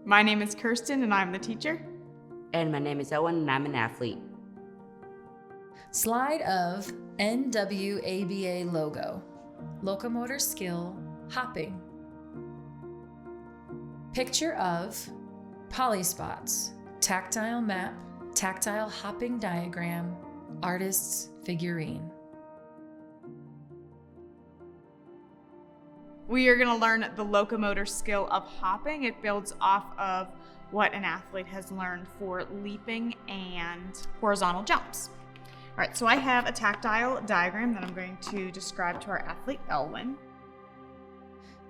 My name is Kirsten and I'm the teacher. And my name is Owen and I'm an athlete. Slide of NWABA logo. Locomotor skill, hopping. Picture of polyspots, tactile map, tactile hopping diagram, artist's figurine. We are going to learn the locomotor skill of hopping. It builds off of what an athlete has learned for leaping and horizontal jumps. All right, so I have a tactile diagram that I'm going to describe to our athlete, Elwin.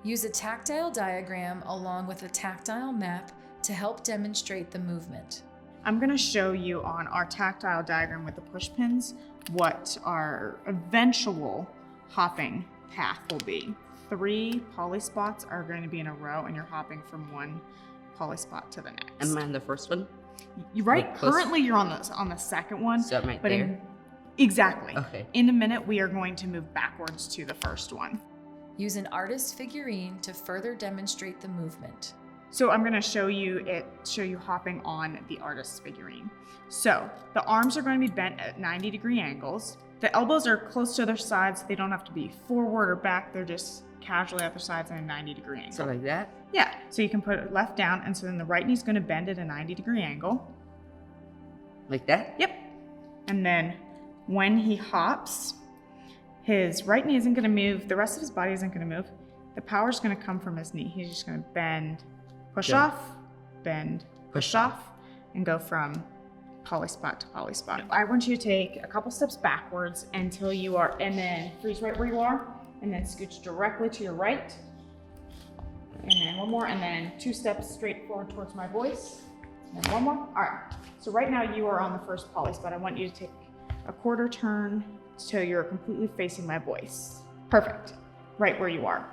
Use a tactile diagram along with a tactile map to help demonstrate the movement. I'm going to show you on our tactile diagram with the push pins what our eventual hopping path will be. 3 polyspots are going to be in a row and you're hopping from one polyspot to the next. Am I on the first one? You're right. Currently you're on the second one. So I'm right but there? Exactly. Okay. In a minute we are going to move backwards to the first one. Use an artist's figurine to further demonstrate the movement. So I'm going to show you hopping on the artist's figurine. So the arms are going to be bent at 90-degree angles. The elbows are close to their sides. They don't have to be forward or back. They're just casually at their sides at a 90-degree angle. So like that? Yeah. So you can put it left down, and so then the right knee's going to bend at a 90-degree angle. Like that? Yep. And then when he hops, his right knee isn't going to move. The rest of his body isn't going to move. The power's going to come from his knee. He's just going to bend, push off, bend, push off, and go from polyspot to polyspot. I want you to take a couple steps backwards until you are, and then freeze right where you are, and then scooch directly to your right. And then one more, and then 2 steps straight forward towards my voice. And then one more. All right. So right now you are on the first polyspot. I want you to take a quarter turn so you're completely facing my voice. Perfect. Right where you are.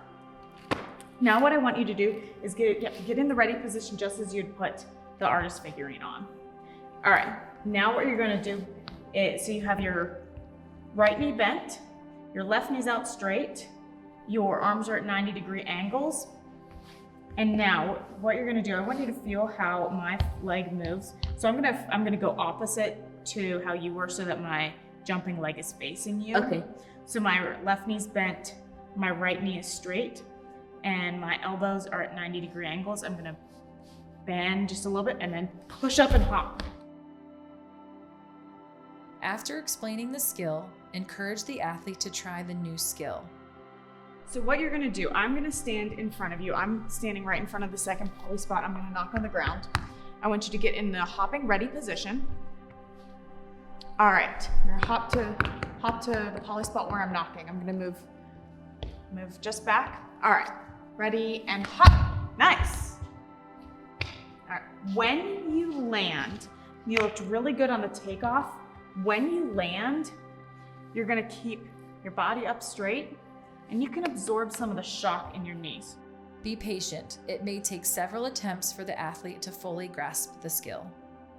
Now what I want you to do is get in the ready position just as you'd put the artist figurine on. All right. Now what you're going to do is, so you have your right knee bent, your left knee's out straight, your arms are at 90-degree angles. And now what you're going to do, I want you to feel how my leg moves. So I'm going to go opposite to how you were so that my jumping leg is facing you. Okay. So my left knee's bent, my right knee is straight, and my elbows are at 90-degree angles. I'm going to bend just a little bit and then push up and hop. After explaining the skill, encourage the athlete to try the new skill. So what you're going to do, I'm going to stand in front of you. I'm standing right in front of the second poly spot. I'm going to knock on the ground. I want you to get in the hopping ready position. All right, you're going to hop to the poly spot where I'm knocking. I'm going to move just back. All right, ready and hop. Nice. All right, when you land, you looked really good on the takeoff. When you land, you're going to keep your body up straight, and you can absorb some of the shock in your knees. Be patient. It may take several attempts for the athlete to fully grasp the skill.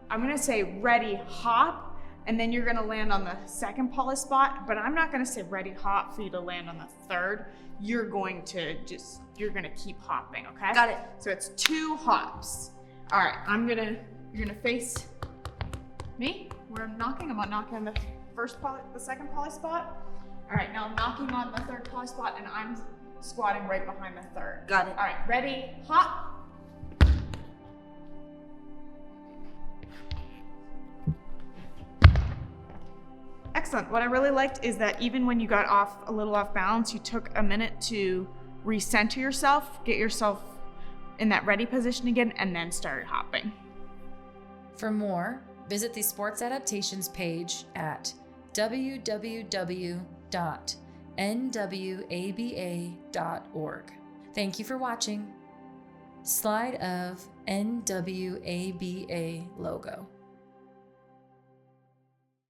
I'm going to say ready, hop, and then you're going to land on the second poly spot, but I'm not going to say ready, hop for you to land on the third. You're going to keep hopping, okay? Got it. So it's 2 hops. All right, you're going to face me where I'm knocking. I'm knocking on the second poly spot. All right, now I'm knocking on the third poly spot and I'm squatting right behind the third. Got it. All right, ready, hop. Excellent. What I really liked is that even when you got a little off balance, you took a minute to recenter yourself, get yourself in that ready position again, and then started hopping. For more, visit the Sports Adaptations page at www.nwaba.org. Thank you for watching. Slide of NWABA logo.